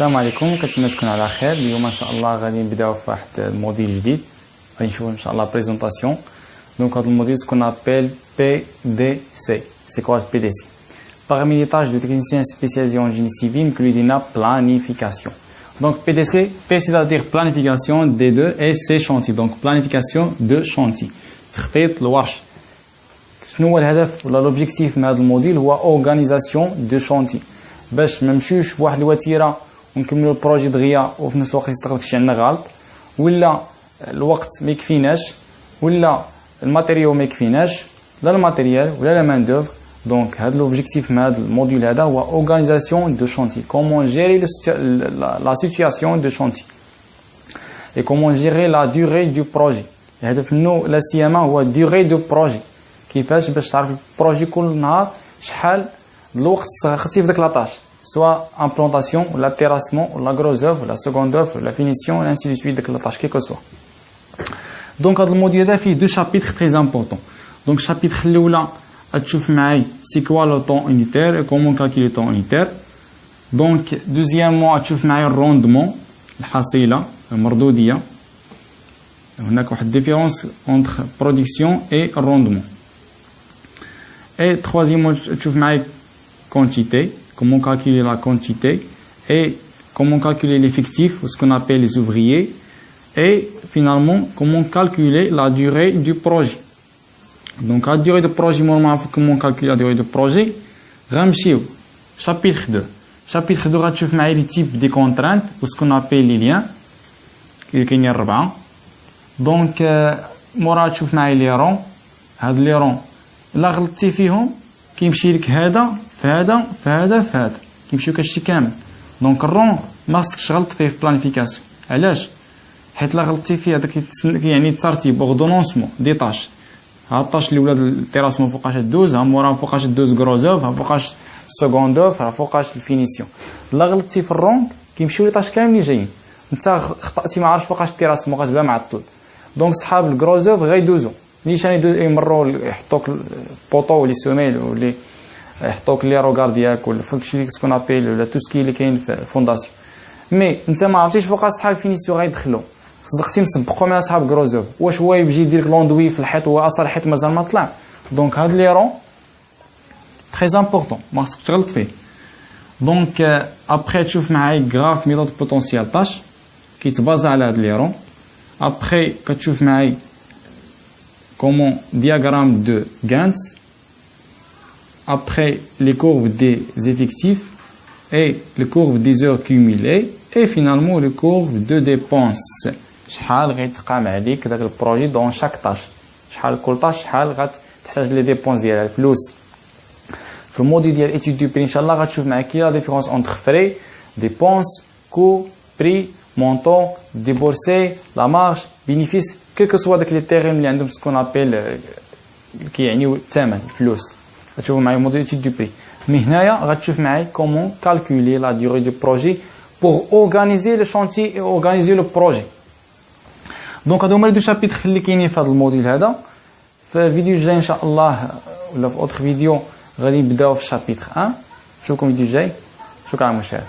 السلام عليكم، كنتمنى تكونوا على خير. اليوم ان شاء الله غادي نبداو في واحد الموديل جديد، غادي نشوفوا ان شاء الله بريزونطاسيون. دونك هذا الموديل سكون ابل PDC. C'est quoi PDC? Parmi les tâches de technicien spécialisé en génie civil, inclut la planification. Donc PDC, P c'est-à-dire planification des deux et C chantier. Donc planification de chantier. تخطيط الورش. شنو هو الهدف ولا l'objectif من هذا الموديل؟ هو organisation de chantier. باش ما نمشيوش بواحد الوتيره ونكملوا البروجي دغيا وفي نفس الوقت يستغرق شي عندنا غلط، ولا الوقت ما يكفيناش، ولا الماتيريال ما يكفيناش، لا الماتيريال ولا لا مان دوفر. دونك هذا لوبجيكتيف من هذا الموديل هذا هو اورغانيزاسيون دو شونتي، كومون جيري لا سيتوياسيون دو شونتي اي كومون جيري لا دوري دو بروجي. الهدف منه لا سيما هو دوري دو بروجي، كيفاش باش تعرف البروجي كل نهار شحال الوقت استغرقتي في ديك لاطاج، سواء امبلونطاسيون ولا تيراسمون ولا غروز اوف ولا سكوند اوف ولا فينيسيون ولا انسي دو سويت ديك لاطاج كيكو سوا. دونك هذا الموديل هذا فيه دو شابيتر تري امبورطون. دونك الشابيتر الاولى تشوف معايا سي كوا لو طون اونيتير اي كومون كالكولي طون اونيتير. دونك دوزيامون تشوف معايا الروندمون، الحصيله المردوديه. هناك واحد ديفيرونس اونتر برودكسيون اي الروندمون. Et troisièmement, tu vois quantité, comment calculer la quantité, et comment calculer l'effectif, ce qu'on appelle les ouvriers, et finalement, comment calculer la durée du projet. Donc, la durée du projet, normalement, comment calculer la durée du projet. Ramchiou, chapitre 2. Chapitre 2, tu vois les types de contraintes, ou ce qu'on appelle les liens, qui sont 4. Donc, moi, tu vois les ronds, les ronds. لا غلطتي فيهم كيمشي لك هذا في هذا في هذا في هذا، كيمشيو كلشي كامل. دونك الرون ما خصكش تغلط فيه في بلانيفيكاسيون. علاش؟ حيت لا غلطتي فيه هذاك يعني الترتيب اوردونونسمون دي طاش. ها الطاش اللي ولاد التيراسمون فوقاش دوز، ها مورا فوقاش دوز كروزوف، ها فوقاش سكوندوف، ها فوقاش الفينيسيون. لا غلطتي في الرون كيمشيو لي طاش كاملين جايين. انت خطأتي ما عرفتش فوقاش التيراسمون غتبان معطل. دونك صحاب الكروزوف غيدوزو نيشان يمروا يحطوك البوطو ولي سوميل ولي يحطوك لي روغار ديالك ولا فاكشي سكون ابيل ولا توسكي اللي كاين في الفونداسيون. مي انت ما عرفتيش فوقاش صحاب الفينيسيون غيدخلوا، خصك مسبقوا مع صحاب كروزوف. واش هو يجي يدير لك لوندوي في الحيط هو اصلا الحيط مازال ما طلع. دونك هاد لي رون تري امبورطون ما خصك تغلط فيه. دونك ابخي تشوف معايا غراف ميثود بوتونسيال طاش كيتبازا على هاد لي رون. ابخي كتشوف معايا comment diagramme de Gantt, après les courbes des effectifs et les courbes des heures cumulées et finalement les courbes de dépenses. شحال غيتقام عليك داك البروجي دون شاك طاش، شحال كل طاش شحال غتحتاج لي ديبونس ديالها الفلوس. في الموديل ديال ايتود دو بري ان شاء الله غتشوف معايا كي لا ديفيرونس اونتر فري ديبونس كو بري مونطون ديبورسي لا مارج بينيفيس كيك سوا داك لي تيريم اللي عندهم سكون ابيل كيعنيو الثمن الفلوس. غتشوفوا معايا موديل ايتود دو بري. مي هنايا غتشوف معايا كومون كالكولي لا ديوري دو بروجي بور اورغانيزي لو شونتي اي اورغانيزي لو بروجي. دونك هادو هما لي دو شابيتر اللي كاينين في هذا الموديل هذا. في الفيديو الجاي ان شاء الله ولا في اوتر فيديو غادي نبداو في الشابيتر 1. نشوفكم الفيديو الجاي. شكرا على المشاهده.